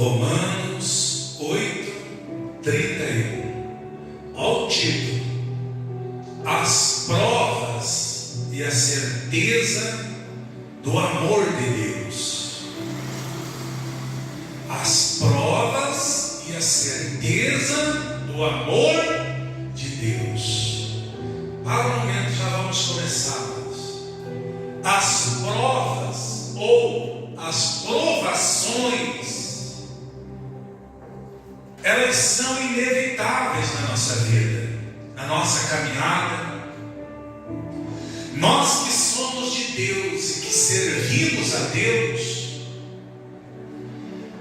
Romanos 8:31. Olha o título: as provas e a certeza do amor de Deus. As provas e a certeza do amor de Deus. Para o momento já vamos começar. As provas ou as provações, elas são inevitáveis na nossa vida, na nossa caminhada. Nós que somos de Deus e que servimos a Deus,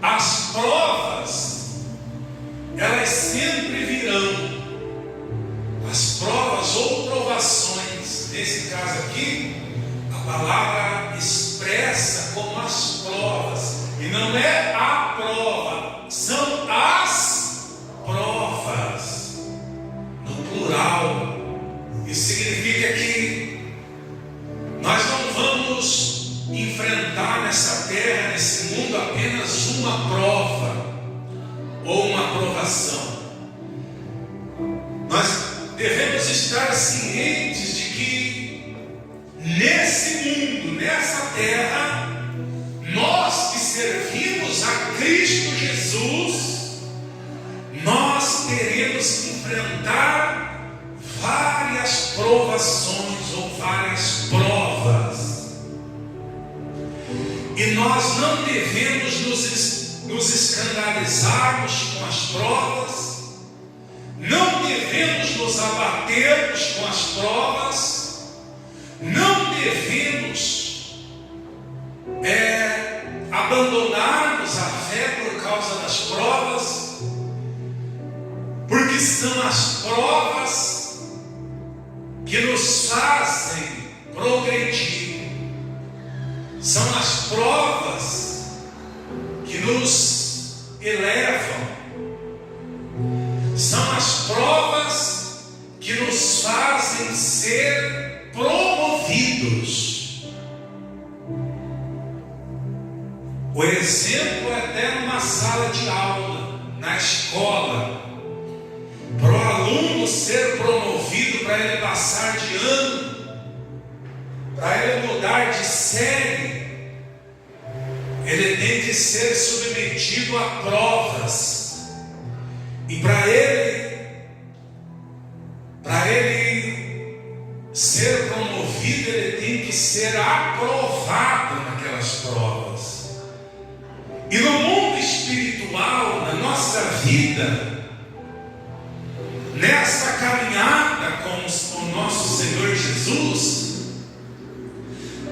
as provas, elas sempre virão. As provas ou provações, nesse caso aqui, a palavra expressa como as provas, e não é a prova, são as provas, no plural. Isso significa que nós não vamos enfrentar nessa terra, nesse mundo, apenas uma prova ou uma provação. Nós devemos estar cientes de que nesse mundo, nessa terra, nós que servimos a Cristo Jesus, nós teremos que enfrentar várias provações ou várias provas. E nós não devemos nos escandalizarmos com as provas, não devemos nos abatermos com as provas, não devemos abandonarmos a fé por causa das provas, porque são as provas que nos fazem progredir, são as provas que nos elevam, são as provas que nos fazem ser promovidos. O exemplo é até numa sala de aula, na escola, para o aluno ser promovido, para ele passar de ano, para ele mudar de série, ele tem que ser submetido a provas. E para ele ser promovido, ele tem que ser aprovado naquelas provas. E no mundo espiritual, na nossa vida, nessa caminhada com o nosso Senhor Jesus,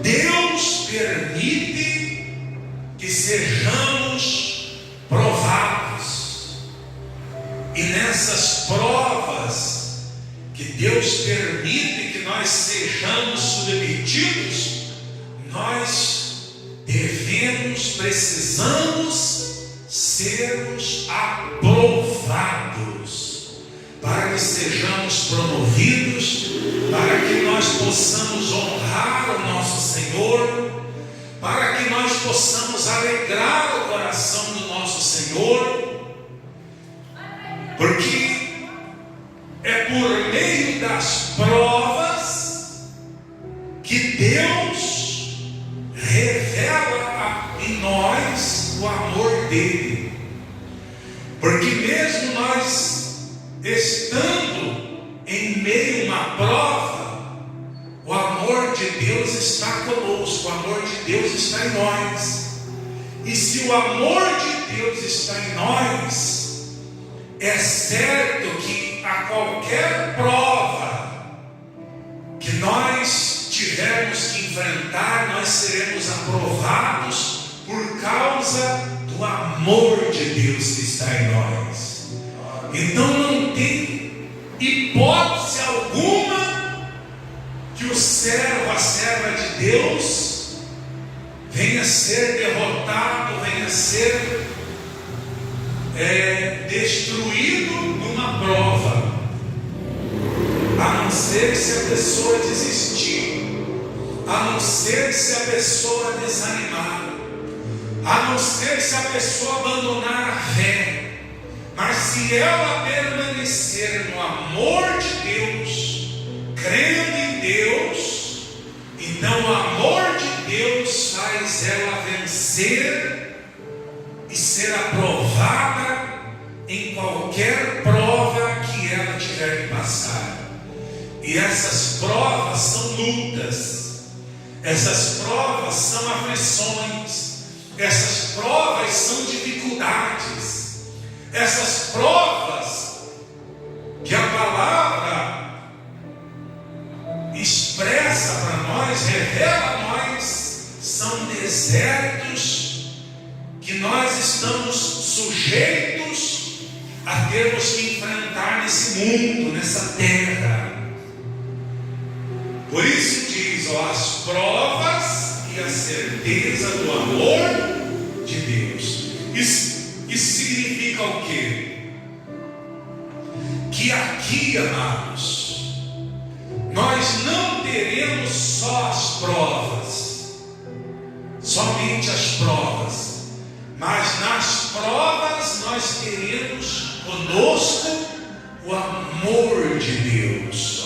Deus permite que sejamos provados. E nessas provas que Deus permite que nós sejamos submetidos, nós precisamos sermos aprovados, para que sejamos promovidos, para que nós possamos honrar o nosso Senhor, para que nós possamos alegrar o coração do nosso Senhor. Porque é por meio das provas que Deus revela em nós o amor dele. Porque mesmo nós estando em meio a uma prova, o amor de Deus está conosco, o amor de Deus está em nós. E se o amor de Deus está em nós, é certo que a qualquer prova que nós tivermos que enfrentar, nós seremos aprovados por causa do amor de Deus que está em nós. Então não tem hipótese alguma que o servo, a serva de Deus, venha ser derrotado, venha a ser destruído numa prova, a não ser se a pessoa desistir, a não ser se a pessoa desanimar, a não ser se a pessoa abandonar a fé. Mas se ela permanecer no amor de Deus, crendo em Deus, então o amor de Deus faz ela vencer e ser aprovada em qualquer prova que ela tiver que passar. E essas provas são lutas, essas provas são aflições, essas provas são dificuldades. Essas provas que a palavra expressa para nós, revela a nós, são desertos que nós estamos sujeitos a termos que enfrentar nesse mundo, nessa terra. Por isso diz, as provas e a certeza do amor de Deus. Isso significa o quê? Que aqui, amados, nós não teremos só as provas, somente as provas, mas nas provas nós teremos conosco o amor de Deus,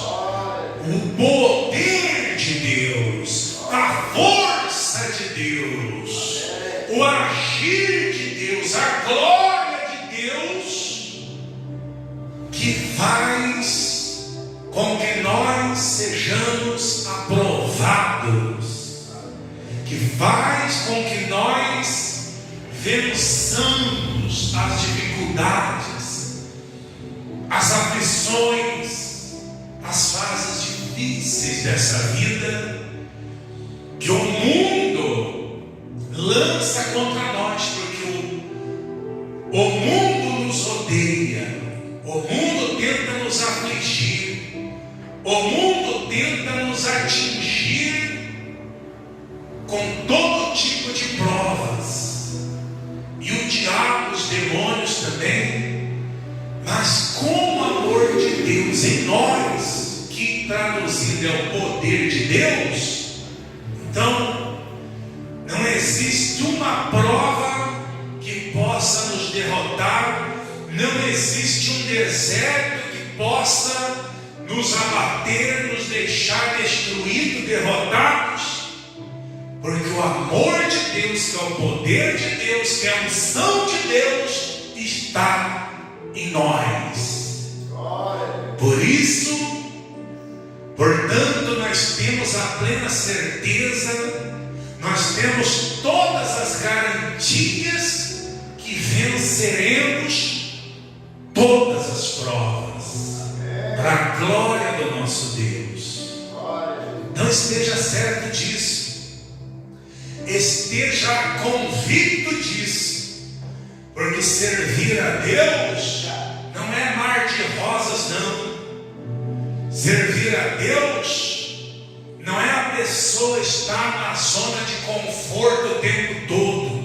o poder de Deus, a força de Deus, o agir de Deus, a glória de Deus, que faz com que nós sejamos aprovados, que faz com que nós vençamos as dificuldades, as aflições, as fases difíceis dessa vida, que o mundo lança contra nós, porque o mundo nos odeia, o mundo tenta nos afligir, o mundo tenta nos atingir com todo tipo de provas, e o diabo, os demônios também, mas com o amor de Deus em nós, que traduzido é o poder de Deus, então não existe uma prova que possa nos derrotar, não existe um deserto que possa nos abater, nos deixar destruídos, derrotados, porque o amor de Deus, que é o poder de Deus, que é a unção de Deus, está em nós. Por isso, portanto, nós temos a plena certeza, nós temos todas as garantias que venceremos todas as provas, para a glória do nosso Deus. Não esteja certo disso, esteja convicto disso, porque servir a Deus não é mar de rosas, não. Servir a Deus não é a pessoa estar na zona de conforto o tempo todo.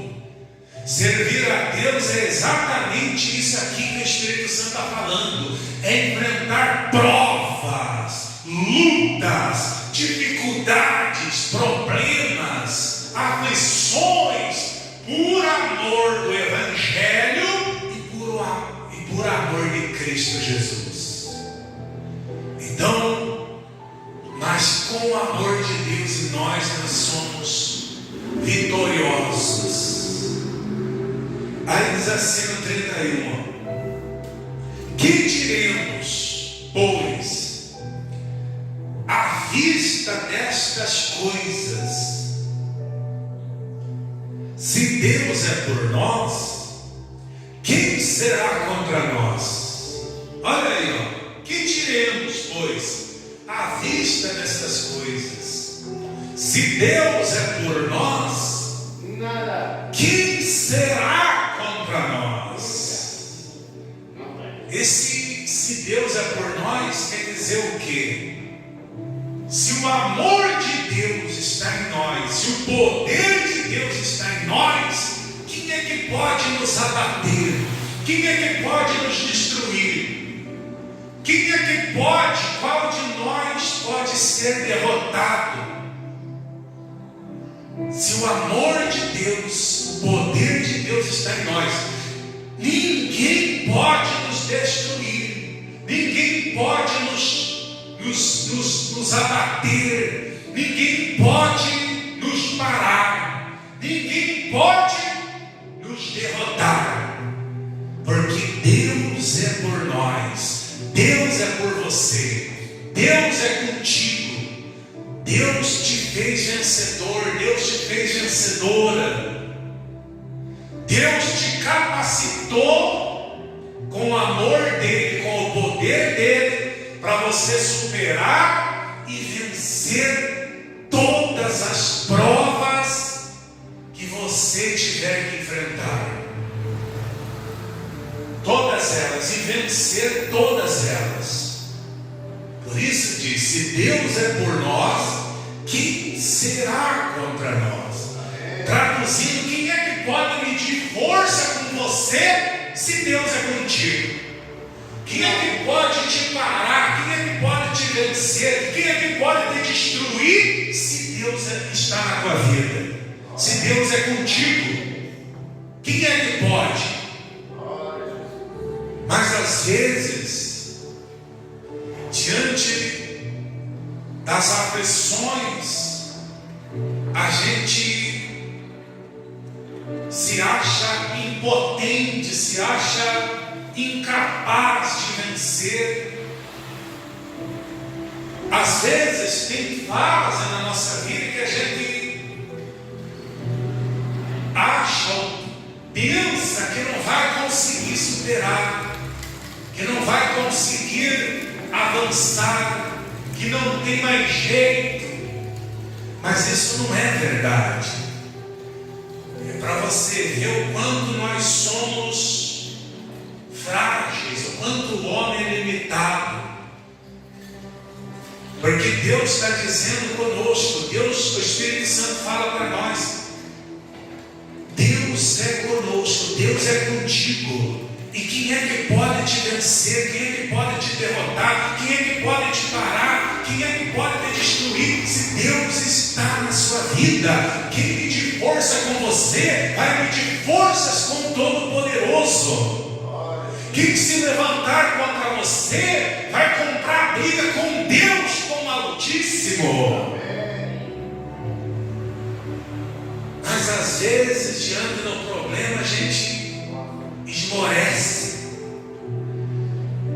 Servir a Deus é exatamente isso aqui que o Espírito Santo está falando, é enfrentar provas, lutas, dificuldades, problemas, aflições, por amor do Evangelho e por amor de Cristo Jesus. Então, mas com o amor de Deus em nós somos vitoriosos. Aí diz assim no 31, que diremos, pois, à vista destas coisas? Se Deus é por nós, quem será contra nós? Olha aí, ó. Que diremos, pois, à vista destas coisas? Se Deus é por nós, nada. Quem será contra nós? Se Deus é por nós, quer dizer o quê? Se o amor de Deus está em nós, se o poder de Deus está em nós, quem é que pode nos abater? Quem é que pode nos destruir? Quem é que pode, qual de nós pode ser derrotado? Se o amor de Deus, o poder de Deus está em nós, ninguém pode nos destruir, ninguém pode nos abater, ninguém pode nos parar, ninguém pode nos derrotar, porque Deus é por nós, Deus é por você, Deus é contigo. Deus te fez vencedor, Deus te fez vencedora. Deus te capacitou com o amor dele, com o poder dele, para você superar e vencer todas as provas que você tiver que enfrentar. Todas elas, e vencer todas elas. Por isso diz: se Deus é por nós, quem será contra nós? Traduzindo, quem é que pode medir força com você se Deus é contigo? Quem é que pode te parar? Quem é que pode te vencer? Quem é que pode te destruir se Deus está na tua vida? Se Deus é contigo, quem é que pode? Mas às vezes, diante das aflições, a gente se acha impotente, se acha incapaz de vencer. Às vezes tem fases na nossa vida que a gente acha ou pensa que não vai conseguir superar, que não vai conseguir avançar, que não tem mais jeito. Mas isso não é verdade. É para você ver o quanto nós somos frágeis, o quanto o homem é limitado. Porque Deus está dizendo conosco, Deus, o Espírito Santo fala para nós: Deus é conosco, Deus é contigo. E quem é que pode te vencer? Quem é que pode te derrotar? Quem é que pode te parar? Quem é que pode te destruir? Se Deus está na sua vida, quem medir força com você, vai medir forças com o Todo-Poderoso. Quem se levantar contra você, vai comprar briga com Deus, com o Altíssimo. Mas às vezes, diante do problema, a gente esmorece.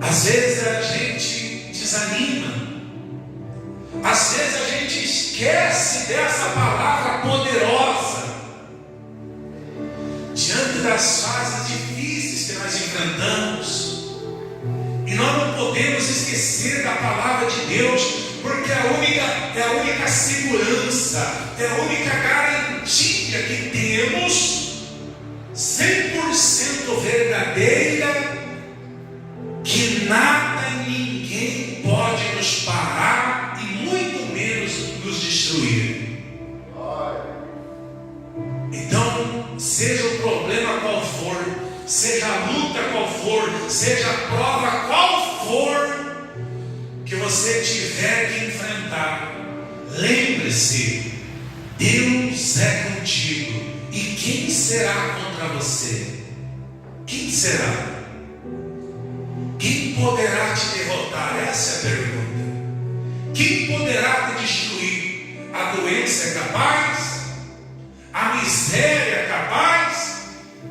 Às vezes a gente desanima. Às vezes a gente esquece dessa palavra poderosa. Diante das fases difíceis que nós enfrentamos, e nós não podemos esquecer da palavra de Deus, porque é a única segurança, é a única garantia que temos 100% verdadeira, que nada e ninguém pode nos parar e muito menos nos destruir. Então, seja o problema qual for, seja a luta qual for, seja a prova qual for que você tiver que enfrentar, lembre-se: Deus é contigo. E quem será contra você? Quem será? Quem poderá te derrotar? Essa é a pergunta. Quem poderá te destruir? A doença é capaz? A miséria é capaz?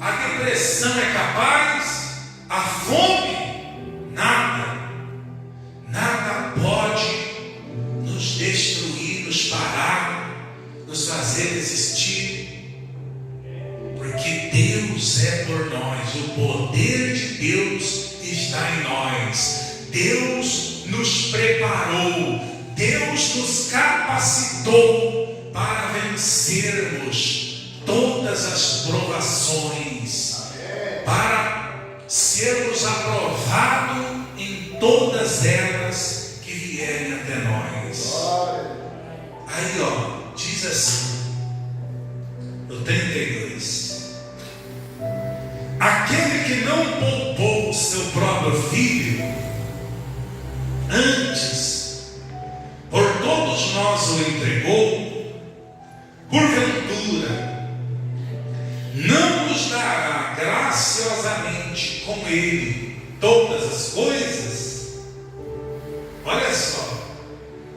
A depressão é capaz? A fome? Nada. Nada pode nos destruir, nos parar, nos fazer desistir. Porque Deus é por nós, o poder de Deus está em nós. Deus nos preparou, Deus nos capacitou para vencermos todas as provações, para sermos aprovados em todas elas que vierem até nós. Aí diz assim, no 32: aquele que não poupou o seu próprio filho, antes por todos nós o entregou, porventura graciosamente com Ele todas as coisas. Olha só,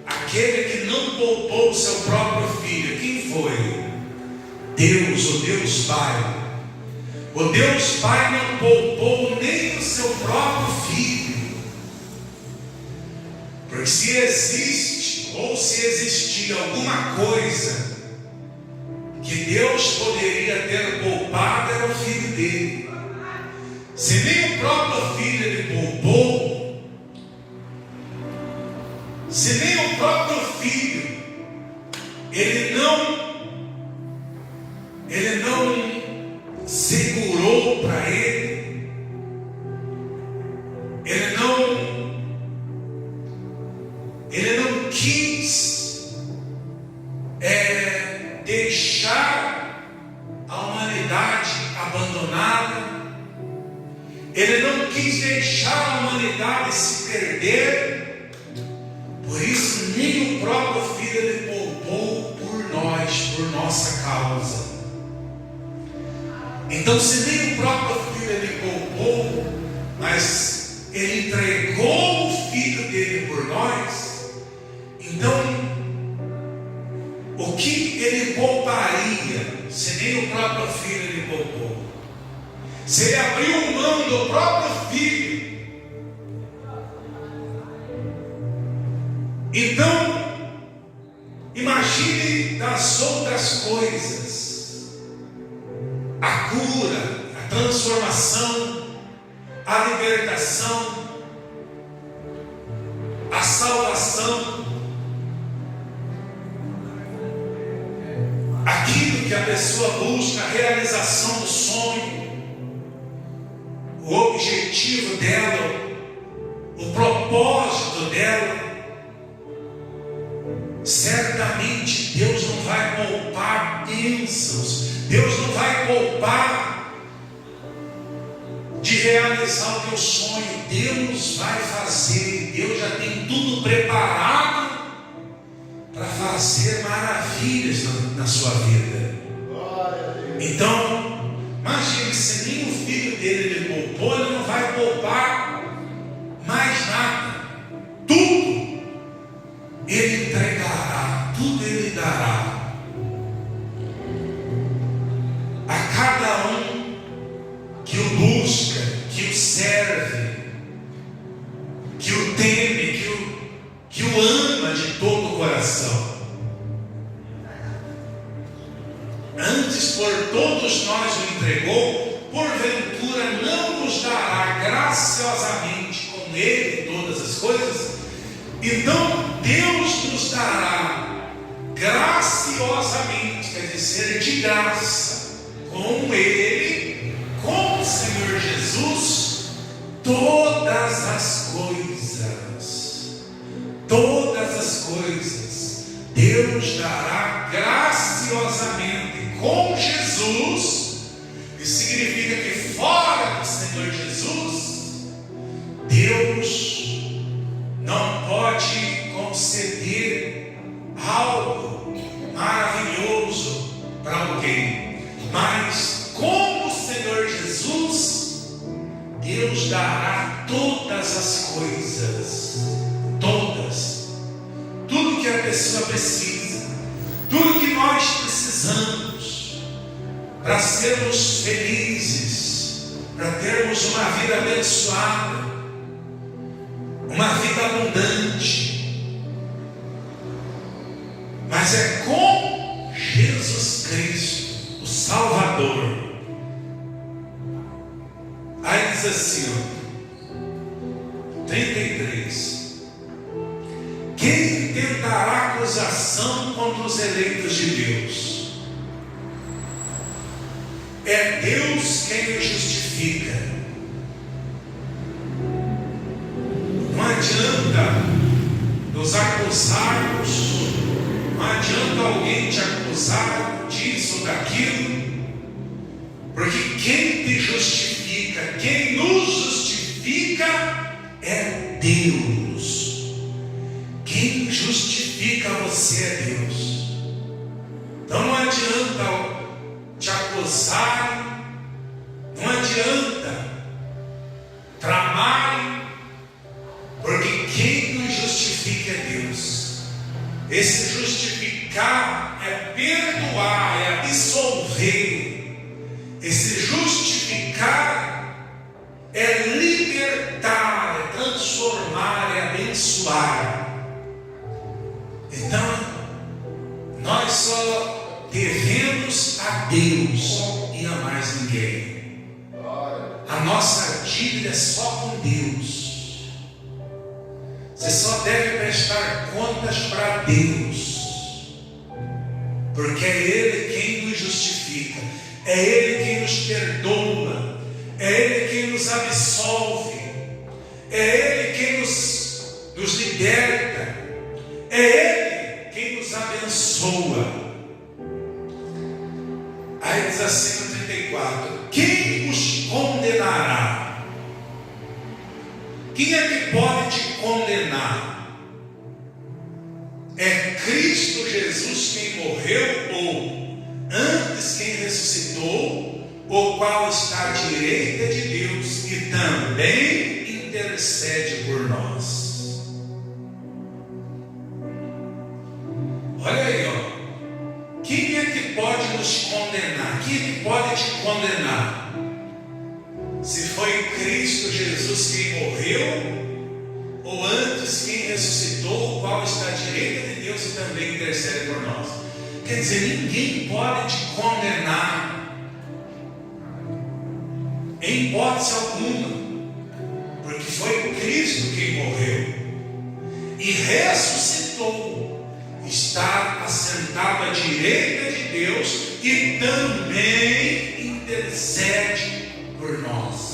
aquele que não poupou o seu próprio filho, quem foi? Deus, o Deus Pai. O Deus Pai não poupou nem o seu próprio filho. Porque se existe, ou se existia alguma coisa que Deus poderia ter poupado, era o filho dele. Se nem o próprio filho ele poupou, se nem o próprio filho ele não segurou para ele, ele não quis deixar a humanidade abandonada, ele não quis deixar a humanidade se perder. Por isso nem o próprio filho ele poupou por nós, por nossa causa. Então, se nem o próprio filho ele poupou, mas ele entregou o filho dele por nós, então o que ele pouparia se nem o próprio filho ele poupou? Se ele abriu mão do próprio filho, então imagine das outras coisas: a cura, a transformação, a libertação, a salvação, aquilo que a pessoa busca, a realização do sonho, o objetivo dela, o propósito dela. Certamente Deus não vai poupar bênçãos, Deus não vai poupar de realizar o teu sonho. Deus vai fazer, Deus já tem tudo preparado para fazer maravilhas na sua vida. Então, imagine, se nem o filho dele ele poupou, ele não vai poupar mais nada. Tudo ele entregará, tudo ele dará a cada um que o busca, que o serve, que o teme, que o ama de todo o coração. Antes por todos nós o entregou, porventura não nos dará graciosamente com ele todas as coisas? Então Deus nos dará graciosamente, quer dizer, de graça, com ele, com o Senhor Jesus, todas as coisas. Todas as coisas Deus dará graciosamente com Jesus. Isso significa que fora do Senhor Jesus, Deus não pode conceder algo maravilhoso para alguém, mas com o Senhor Jesus, Deus dará todas as coisas, todas, tudo que a pessoa precisa, tudo que nós precisamos para sermos felizes, para termos uma vida abençoada, uma vida abundante. Mas é com Jesus Cristo, o Salvador. Aí diz assim, 33: quem tentará acusação contra os eleitos de Deus? É Deus quem os justifica. Não adianta nos acusarmos, não adianta alguém te acusar disso ou daquilo, porque quem te justifica, quem nos justifica é Deus. Quem justifica você é Deus. Então não adianta te acusar, não adianta adianta tramarem, porque quem nos justifica é Deus. Esse justificar é perdoar, é absolver. Esse justificar é libertar, é transformar, é abençoar. Então, nós só devemos a Deus e a mais ninguém. A nossa dívida é só com Deus. Você só deve prestar contas para Deus, porque é Ele quem nos justifica, é Ele quem nos perdoa, é Ele quem nos absolve, é Ele quem nos liberta, é Ele quem nos abençoa. Aí diz assim no 34: quem os condenará? Quem é que pode te condenar? É Cristo Jesus quem morreu, ou antes quem ressuscitou, o qual está à direita de Deus e também intercede por nós. Olha aí, ó. Quem é que pode nos condenar? Quem é que pode te condenar? Se foi Cristo Jesus quem morreu, ou antes quem ressuscitou, o qual está à direita de Deus e também intercede por nós. Quer dizer, ninguém pode te condenar, em hipótese alguma, porque foi Cristo quem morreu e ressuscitou, está assentado à direita de Deus e também intercede por nós.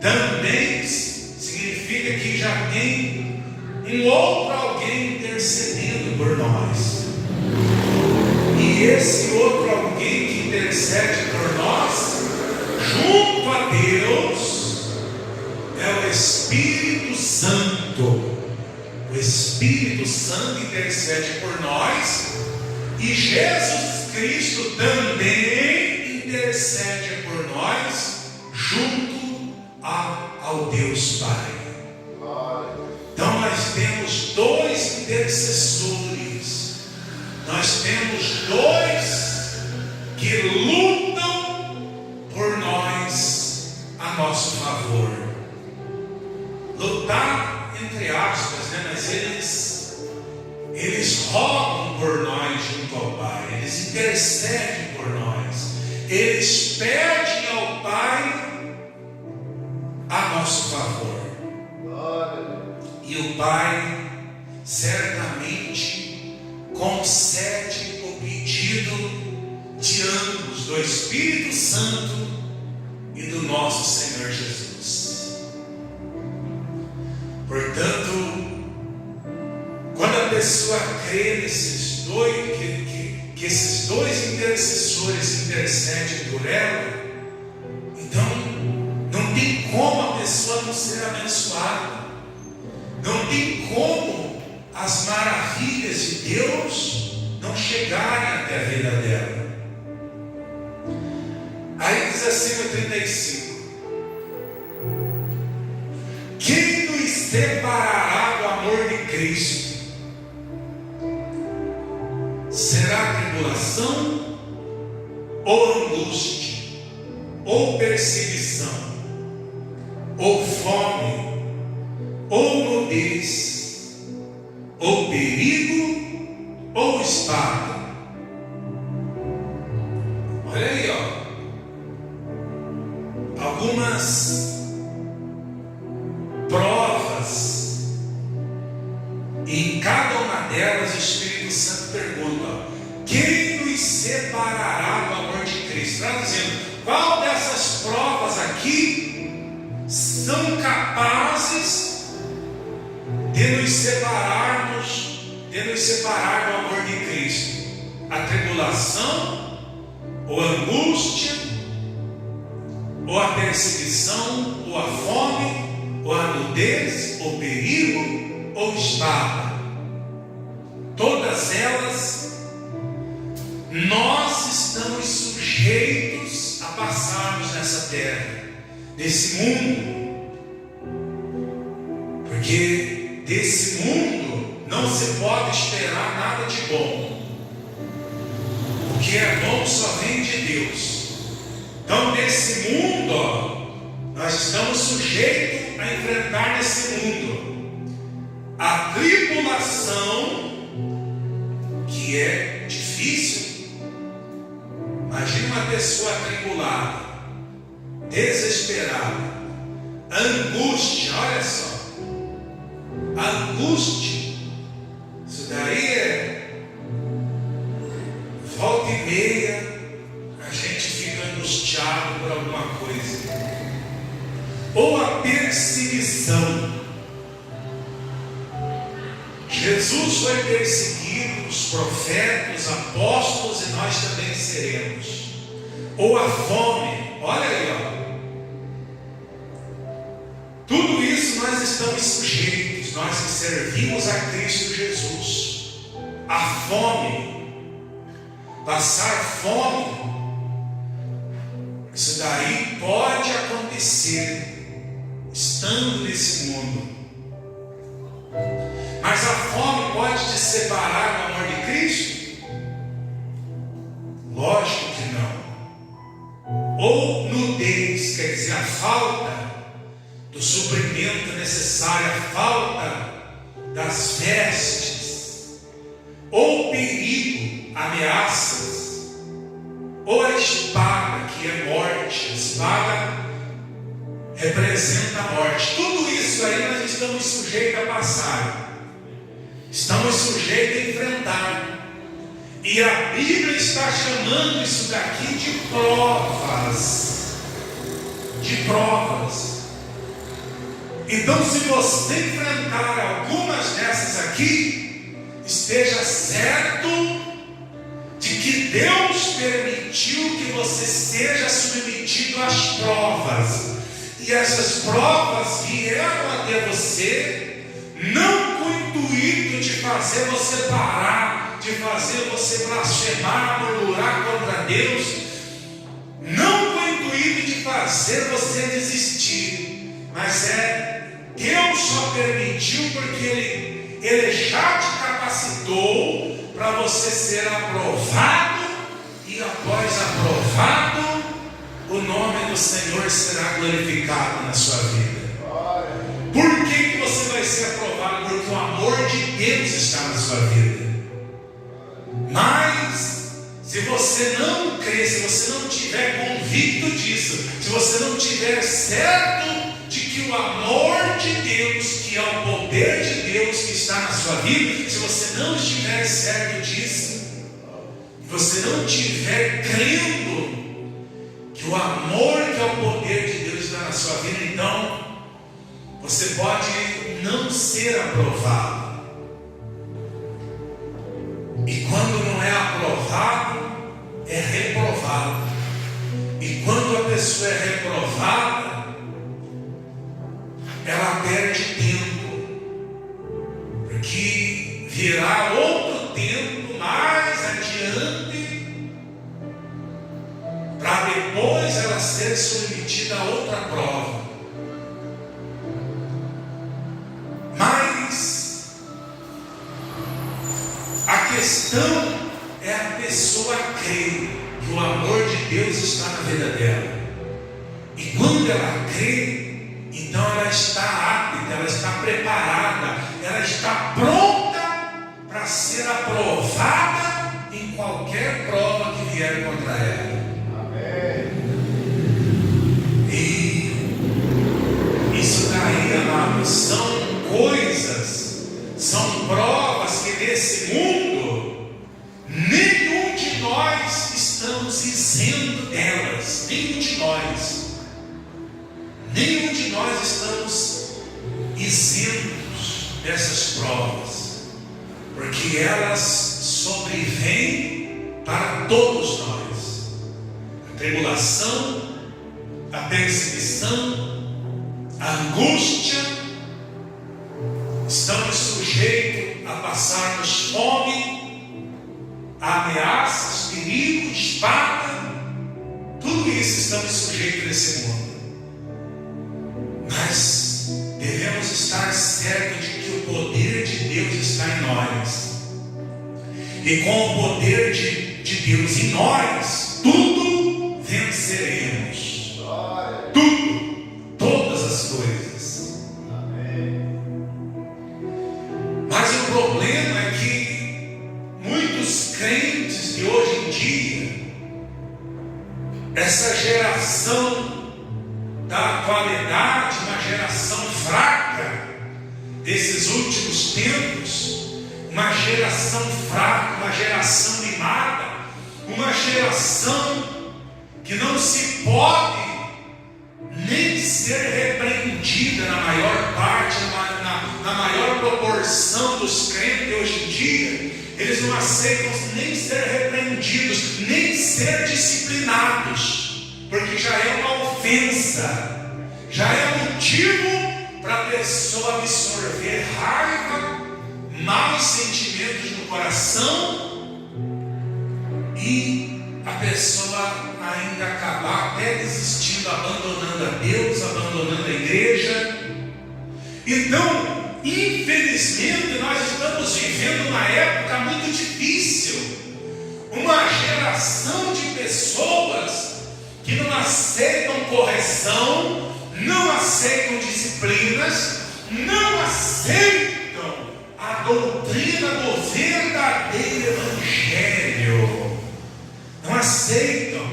Também significa que já tem um outro alguém intercedendo por nós. E esse outro alguém que intercede por nós, junto a Deus, é o Espírito Santo. O Espírito Santo intercede por nós, e Jesus Cristo também intercede por nós, junto ao Deus Pai. Então nós temos dois intercessores, nós temos dois que lutam por nós a nosso favor. Lutar entre aspas, né? Mas eles rogam por nós junto ao Pai, eles intercedem por nós, eles pedem ao Pai a nosso favor. E o Pai certamente concede o pedido de ambos, do Espírito Santo e do nosso Senhor Jesus. Portanto, quando a pessoa crê nesses dois, que esses dois intercessores intercedem por ela, então não tem como a pessoa não ser abençoada, não tem como as maravilhas de Deus não chegarem até a vida dela. Aí diz assim no 35: quem nos separará do amor de Cristo? Será tribulação, ou angústia, ou perseguição, ou fome, ou nudez, ou perigo, ou espada? Olha aí, ó, algumas provas, e em cada uma delas o Espírito Santo pergunta: quem nos separará do amor de Cristo? Traduzindo, qual dessas provas aqui são capazes de nos separar do amor de Cristo? A tribulação, ou a angústia, ou a perseguição, ou a fome, ou a nudez, ou perigo, ou espada? Todas elas, nós estamos sujeitos a passarmos nessa terra, nesse mundo, porque desse mundo não se pode esperar nada de bom. O que é bom só vem de Deus. Então, nesse mundo, nós estamos sujeitos a enfrentar nesse mundo a tribulação, que é difícil. Imagina uma pessoa atribulada, desesperada, angústia, olha só, angústia, isso daí é volta e meia, a gente fica angustiado por alguma coisa, ou a perseguição. Jesus foi perseguido, os profetas, os apóstolos, e nós também seremos. Ou a fome, olha aí, tudo isso nós estamos sujeitos, nós que servimos a Cristo Jesus. A fome, passar fome, isso daí pode acontecer estando nesse mundo. Mas a fome pode te separar do amor de Cristo? Lógico que não. Ou nudez, quer dizer, a falta do suprimento necessário, a falta das vestes, ou perigo, ameaças, ou a espada, que é morte. A espada representa a morte. Tudo isso aí nós estamos sujeitos a passar, estamos sujeitos a enfrentar. E a Bíblia está chamando isso daqui de provas. De provas. Então, se você enfrentar algumas dessas aqui, esteja certo de que Deus permitiu que você seja submetido às provas. E essas provas vieram até você, não com o intuito de fazer você parar, de fazer você blasfemar, murmurar contra Deus, não com o intuito de fazer você desistir, mas Deus só permitiu porque Ele já te capacitou para você ser aprovado, e após aprovado, o nome do Senhor será glorificado na sua vida. Por que você vai ser aprovado? Porque o amor de Deus está na sua vida. Mas, se você não crer, se você não tiver convicto disso, se você não tiver certo de que o amor de Deus, que é o poder de Deus que está na sua vida, se você não estiver certo disso, você não estiver crendo que o amor, que é o poder de Deus está na sua vida, então você pode não ser aprovado. E quando não é aprovado, é reprovado. E quando a pessoa é reprovada, ela perde tempo, porque virá outro tempo mais adiante, para depois ela ser submetida a outra prova. Mas a questão é a pessoa crer que o amor de Deus está na vida dela. E quando ela crê, então ela está apta, ela está preparada, ela está pronta para ser aprovada em qualquer prova que vier contra ela. Amém. E isso daí, amados, são coisas, são provas que nesse mundo nenhum de nós estamos isento delas. Nenhum de nós estamos isentos dessas provas, porque elas sobrevêm para todos nós. A tribulação, a perseguição, a angústia, estamos sujeitos a passarmos fome, a ameaças, perigo, espada, tudo isso isso estamos sujeitos nesse mundo. Mas devemos estar certos de que o poder de Deus está em nós. E com o poder de Deus em nós, tudo venceremos. Tudo, todas as coisas. Mas o problema é que muitos crentes de hoje em dia, essa geração da atualidade, uma geração fraca desses últimos tempos, uma geração fraca, uma geração mimada, uma geração que não se pode nem ser repreendida na maior parte, na maior proporção dos crentes hoje em dia. Eles não aceitam nem ser repreendidos, nem ser disciplinados, porque já é uma ofensa, já é motivo para a pessoa absorver raiva, maus sentimentos no coração, e a pessoa ainda acabar até desistindo, abandonando a Deus, abandonando a igreja. Então, infelizmente, nós estamos vivendo uma época muito difícil, uma geração de pessoas que não aceitam correção, não aceitam disciplinas, não aceitam a doutrina do verdadeiro evangelho. Não aceitam,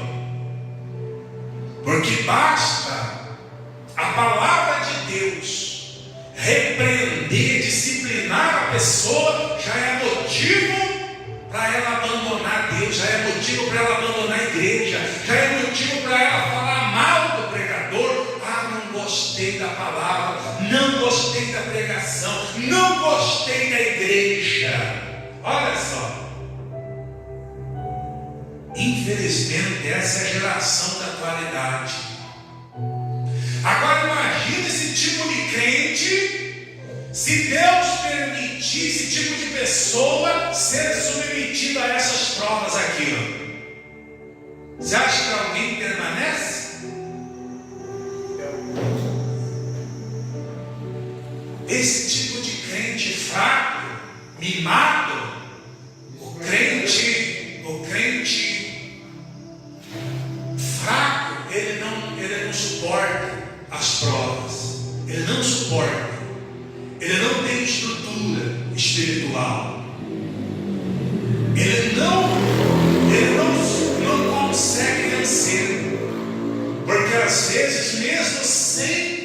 porque basta a palavra de Deus repreender, disciplinar a pessoa, já é motivo para ela abandonar Deus, já é motivo para ela abandonar a igreja, já é motivo para ela falar mal do pregador. Não gostei da palavra, não gostei da pregação, não gostei da igreja. Olha só, infelizmente essa é a geração da atualidade. Agora imagine esse tipo de crente, se Deus permitir esse tipo de pessoa ser submetido a essas provas aqui, ó. Você acha que alguém permanece? Esse tipo de crente fraco, mimado, o crente fraco, ele não suporta as provas, ele não suporta, ele não tem estrutura espiritual, ele não consegue vencer, porque às vezes, mesmo sem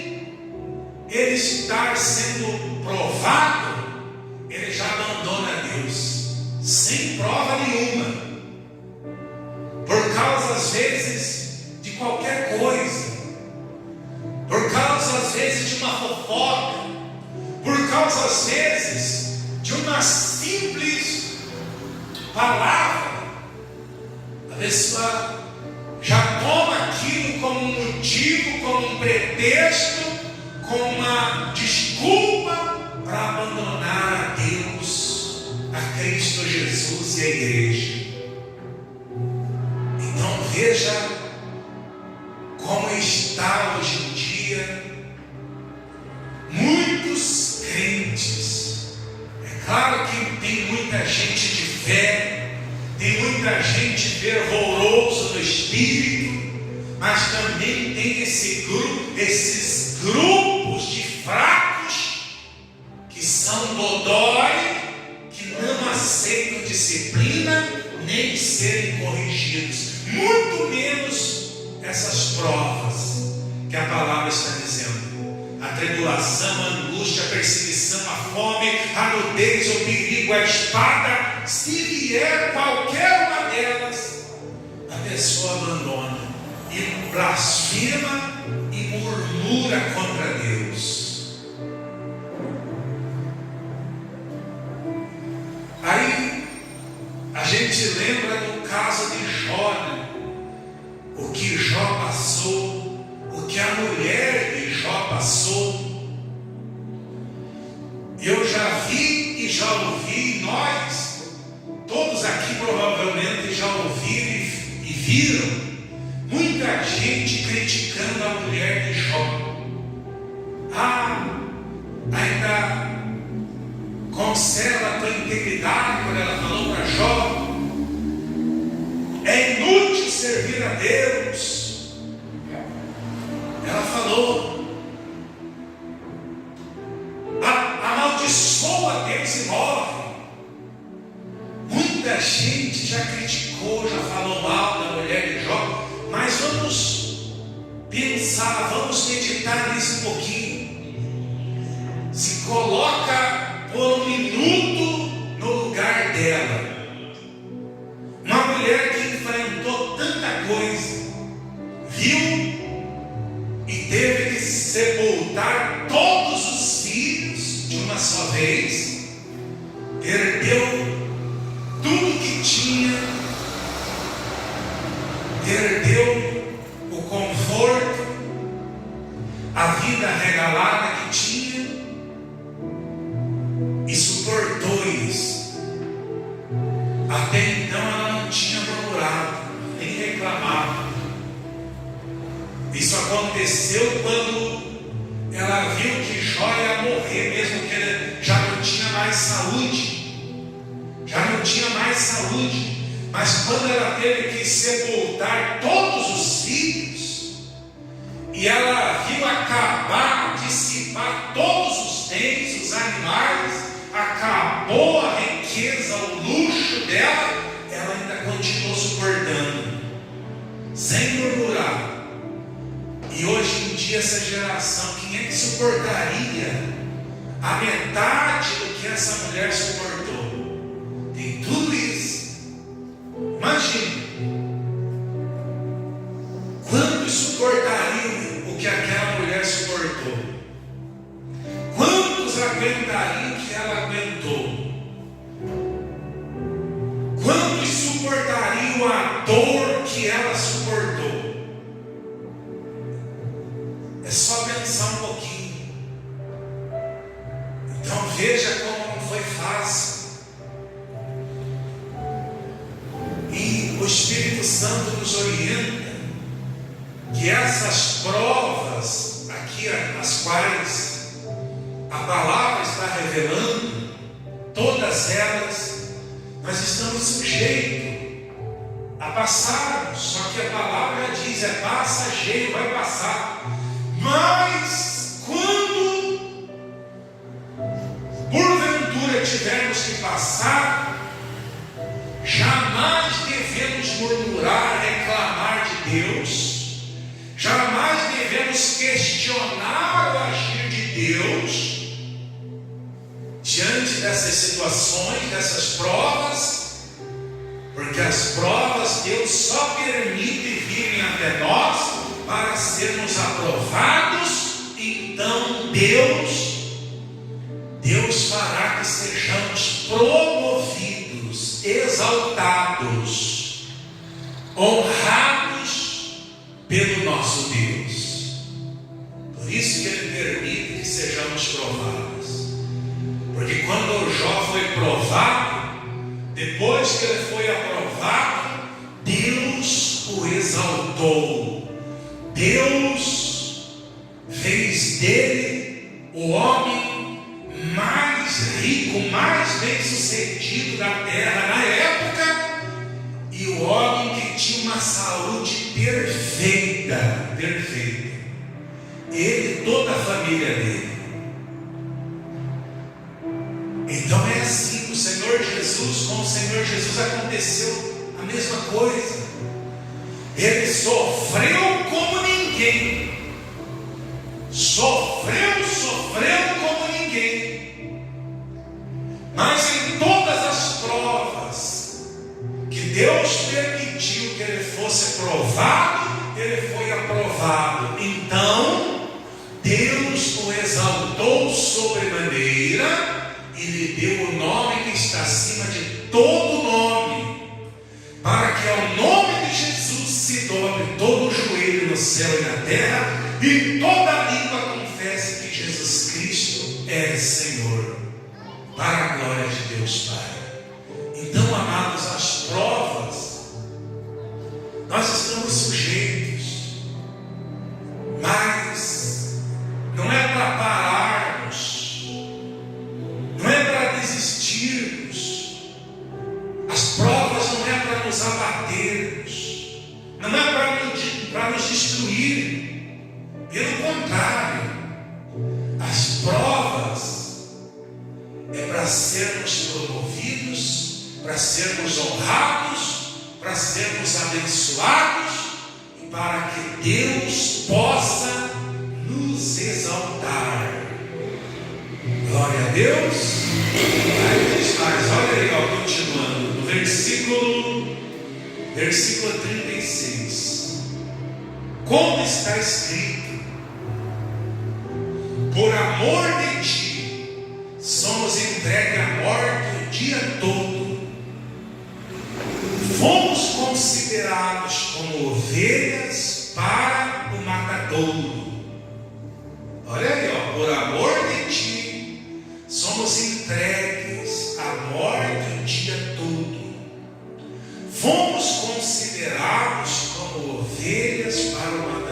ele estar sendo provado, ele já abandona Deus, sem prova nenhuma, por causa às vezes de qualquer coisa, por causa às vezes de uma fofoca, por causa às vezes de uma simples palavra. A pessoa já toma aquilo como um motivo, como um pretexto, como uma desculpa para abandonar a Deus, a Cristo Jesus e a igreja. Então veja como está hoje em dia muitos crentes. É claro que tem muita gente de fé, tem muita gente fervorosa no espírito, mas também tem esses grupos de fracos que são dodói, que não aceitam disciplina nem serem corrigidos, muito menos essas provas que a palavra está dizendo: a tribulação, a angústia, a perseguição, a fome, a nudez, o perigo, a espada. Se vier qualquer uma delas, a pessoa abandona e blasfema e murmura contra Deus. Aí a gente lembra do caso de Jó, né? O que Jó passou, o que a mulher de Jó passou. Eu já vi e já ouvi, nós todos aqui provavelmente já ouviram e viram muita gente criticando a mulher de Jó. Ainda conserva a tua integridade, quando ela falou para Jó: é inútil servir a Deus. Ela falou: amaldiçoa Deus e morre. Muita gente já criticou, já falou mal da mulher de Jó, mas vamos pensar, vamos meditar nisso um pouquinho. Se coloca por um minuto no lugar dela. Uma mulher que enfrentou tanta coisa, viu e teve que sepultar todos os filhos de uma só vez, perdeu tudo que tinha, perdeu o conforto, a vida regalada que tinha, e suportou isso. Até então ela não tinha murmurado, nem reclamado. Isso aconteceu quando ela viu que Jó ia morrer, mesmo que ele já não tinha mais saúde. Mas quando ela teve que sepultar todos os filhos, e ela viu acabar, dissipar todos os bens, os animais, acabou a riqueza, o luxo dela, ela ainda continuou suportando, sem murmurar. E hoje em dia, essa geração, quem é que suportaria a metade do que essa mulher suportou? Tem tudo isso. Imagine quantos suportariam o que aquela mulher suportou? Quantos aguentariam o que ela aguentou? Quantos suportariam a dor que ela suportou? É só pensar um pouquinho. Então veja como não foi fácil. E o Espírito Santo nos orienta que essas provas aqui, as quais a palavra está revelando, todas elas, nós estamos sujeitos a passarmos. Só que a palavra diz: é passageiro, vai passar. Mas quando porventura tivermos que passar, jamais devemos murmurar, reclamar de Deus, jamais devemos questionar o agir de Deus diante dessas situações, dessas provas, porque as provas Deus só permite virem até nós para sermos aprovados. Então Deus fará que sejamos promovidos, exaltados, honrados pelo nosso Deus. Por isso que Ele permite que sejamos provados. Porque quando Jó foi provado, depois que ele foi aprovado, Deus o exaltou. Deus fez dele o homem mais rico, mais bem sucedido da terra na época, e o homem que tinha uma saúde perfeita. Ele e toda a família dele. Então é assim com o Senhor Jesus. Com o Senhor Jesus aconteceu a mesma coisa. Ele sofreu como ninguém. Sofreu como ninguém. Mas em todas as provas que Deus permitiu que ele fosse provado, ele foi aprovado. Então Deus o exaltou sobremaneira e lhe deu o nome que está acima de todo nome, para que ao nome de Jesus se dobre todo o joelho no céu e na terra, e toda língua confesse que Jesus Cristo é Senhor, para a glória de Deus Pai. Então, amados, as provas, nós estamos sujeitos. destruírem. Pelo contrário, as provas é para sermos promovidos, para sermos honrados, para sermos abençoados e para que Deus possa nos exaltar. Glória a Deus. Aí diz mais, olha aí, ó, continuando, no versículo 36. Como está escrito: por amor de ti, somos entregues à morte o dia todo. Fomos considerados como ovelhas para o matadouro. Olha aí, ó, por amor de ti, somos entregues à morte o dia todo. Fomos considerados como ovelhas para o matadouro.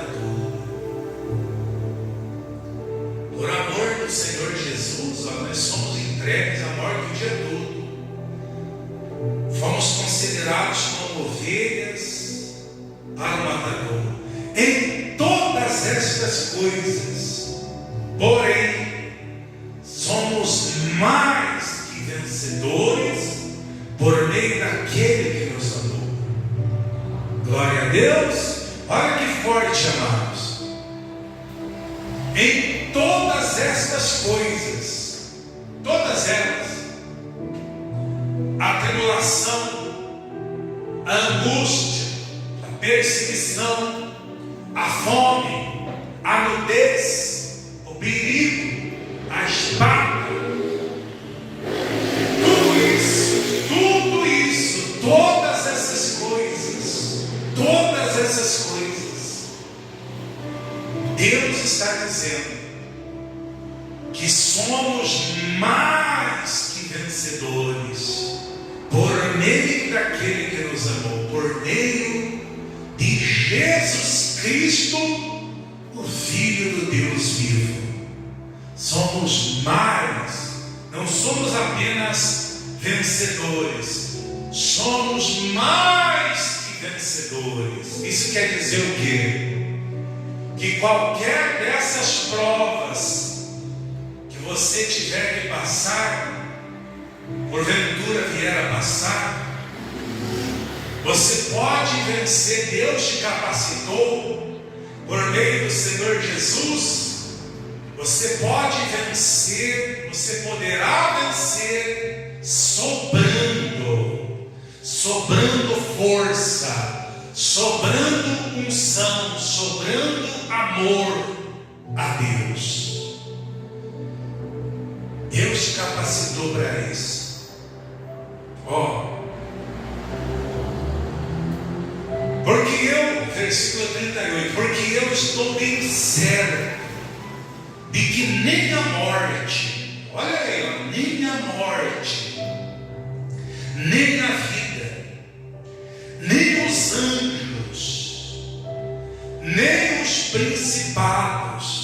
Por amor do Senhor Jesus, ó, nós somos entregues à morte o dia todo. Fomos considerados como ovelhas para o matadouro. Em todas estas coisas, porém, somos mais que vencedores por meio daquele que nos amou. Glória a Deus. Olha que forte, amados. Em todas estas coisas, todas elas, a tribulação, a angústia, a perseguição, a fome, a nudez, o perigo, a espada, tudo isso, todas essas coisas, Deus está dizendo que somos mais que vencedores por meio daquele que nos amou, por meio de Jesus Cristo, o Filho do Deus vivo. Somos mais, não somos apenas vencedores, somos mais que vencedores. Isso quer dizer o quê? Que qualquer dessas provas que você tiver que passar, porventura vier a passar, você pode vencer. Deus te capacitou por meio do Senhor Jesus. Você pode vencer, você poderá vencer sobrando força, sobrando unção, sobrando amor a Deus. Deus te capacitou para isso. Porque eu, versículo 38, porque eu estou bem certo de que nem a morte, olha aí, nem a morte, nem a vida, nem os anjos, nem os principados,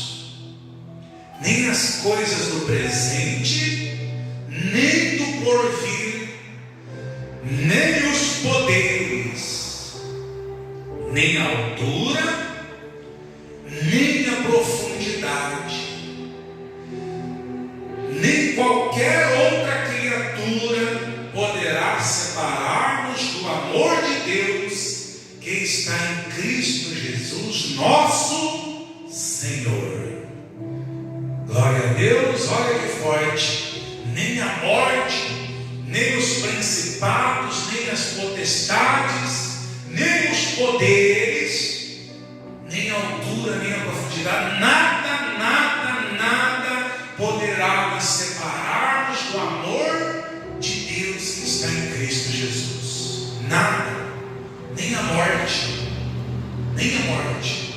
nem as coisas do presente, nem do porvir, nem os poderes, nem a altura, nem a profundidade, nem qualquer outra criatura poderá separar-nos do amor de Deus que está em Cristo Jesus, nosso Senhor. Glória a Deus. Olha que forte. Nem a morte, nem os principados, nem as potestades, nem os poderes, nem a altura, nem a profundidade, nada poderá nos separar-nos do amor de Deus que está em Cristo Jesus. Nada, nem a morte, nem a morte.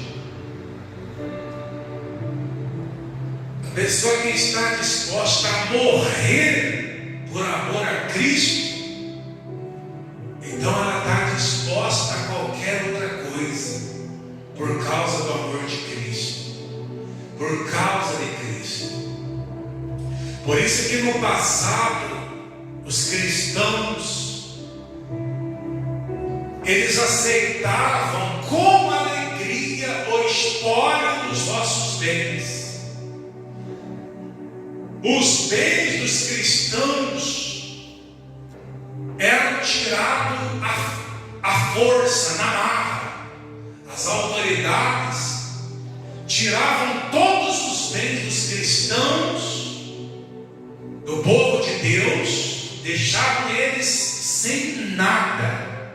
A pessoa que está disposta a morrer por amor a Cristo, então ela está disposta a qualquer outra coisa, por causa do amor de Cristo, por causa de Cristo. Por isso que no passado, os cristãos, eles aceitavam com alegria os bens dos cristãos eram tirados à força, na marra. As autoridades tiravam todos os bens dos cristãos, do povo de Deus, deixavam eles sem nada.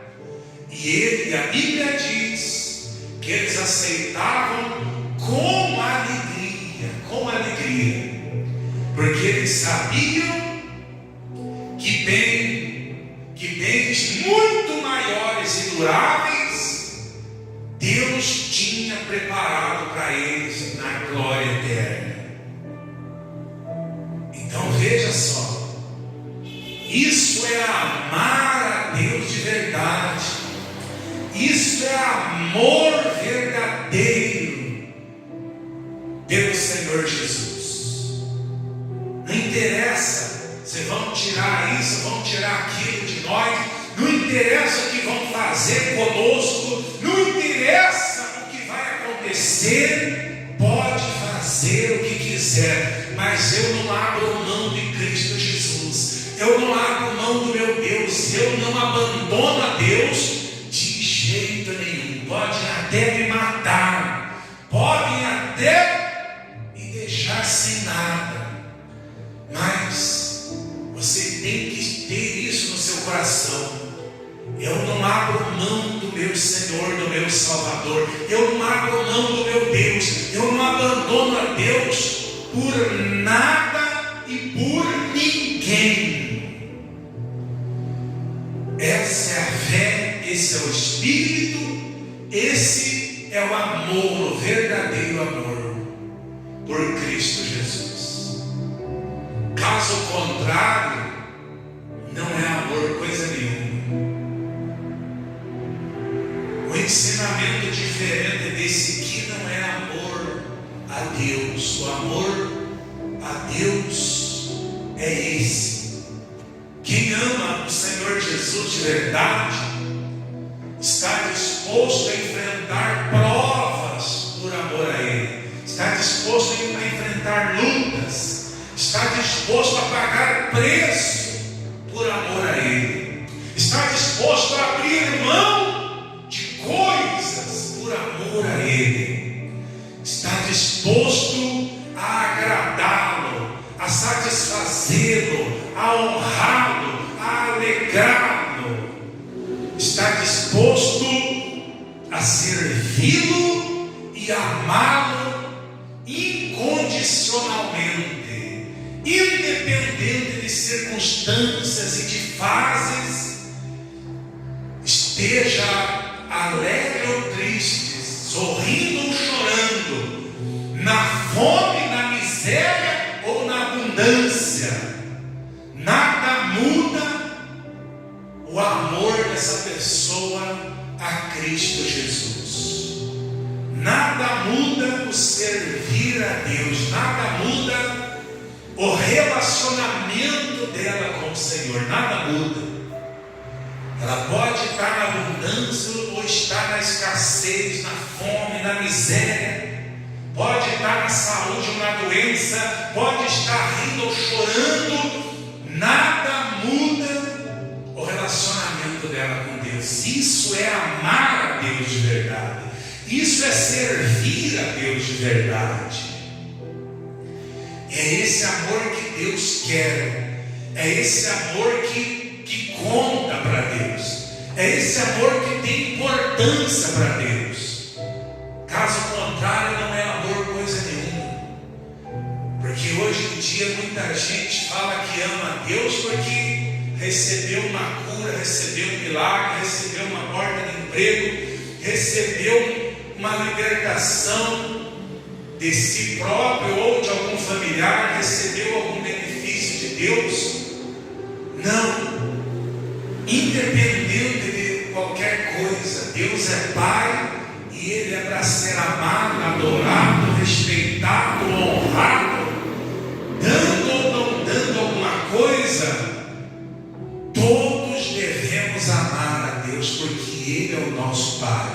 E a Bíblia diz que eles aceitavam com alegria, porque eles sabiam que bens muito maiores e duráveis Deus tinha preparado para eles na glória eterna. Então veja só, isso é amar a Deus de verdade, isso é amor verdadeiro pelo Senhor Jesus. Não interessa se vão tirar isso, vão tirar aquilo de nós, não interessa o que vão fazer conosco, não interessa o que vai acontecer, pode fazer o que quiser, mas eu não abro mão de Cristo Jesus, eu não abro mão do meu Deus, eu não abandono a Deus de jeito nenhum. Podem até me matar, podem até me deixar sem nada, mas você tem que ter isso no seu coração. Eu não abro mão do meu Senhor, do meu Salvador, eu não abro mão do meu Deus, eu não abandono a Deus por nada e por ninguém. Essa é a fé, esse é o Espírito, esse é o amor, o verdadeiro amor por Cristo Jesus. Caso contrário, não é amor coisa nenhuma. O ensinamento diferente desse aqui não é amor a Deus. O amor a Deus é esse. Quem ama o Senhor Jesus de verdade está disposto a enfrentar provas por amor a Ele, está disposto a enfrentar lutas, está disposto a pagar preço por amor a Ele, está disposto a abrir mão de coisas por amor a Ele, está disposto a agradá-lo, a satisfazê-lo, a honrá-lo, a alegrá-lo, está disposto a servi-lo e amá-lo incondicionalmente, independente de circunstâncias e de fases, esteja alegre ou triste, sorrindo ou chorando, na fome, na miséria ou na abundância, nada muda o amor dessa pessoa a Cristo Jesus. Nada muda o servir a Deus, nada muda o relacionamento dela com o Senhor, nada muda. Ela pode estar na abundância ou estar na escassez, na fome, na miséria, pode estar na saúde ou na doença, pode estar rindo ou chorando, nada muda o relacionamento dela com Deus. Isso é amar a Deus de verdade, isso é servir a Deus de verdade. É esse amor que Deus quer, é esse amor que conta para Deus, é esse amor que tem importância para Deus. Caso contrário, não é amor coisa nenhuma. Porque hoje em dia muita gente fala que ama a Deus porque recebeu uma cura, recebeu um milagre, recebeu uma porta de emprego, recebeu uma libertação de si próprio ou de algum familiar, recebeu algum benefício de Deus. Não. Independente de qualquer coisa, Deus é Pai e Ele é para ser amado, adorado, respeitado, honrado, dando ou não dando alguma coisa. Todos devemos amar a Deus porque Ele é o nosso Pai.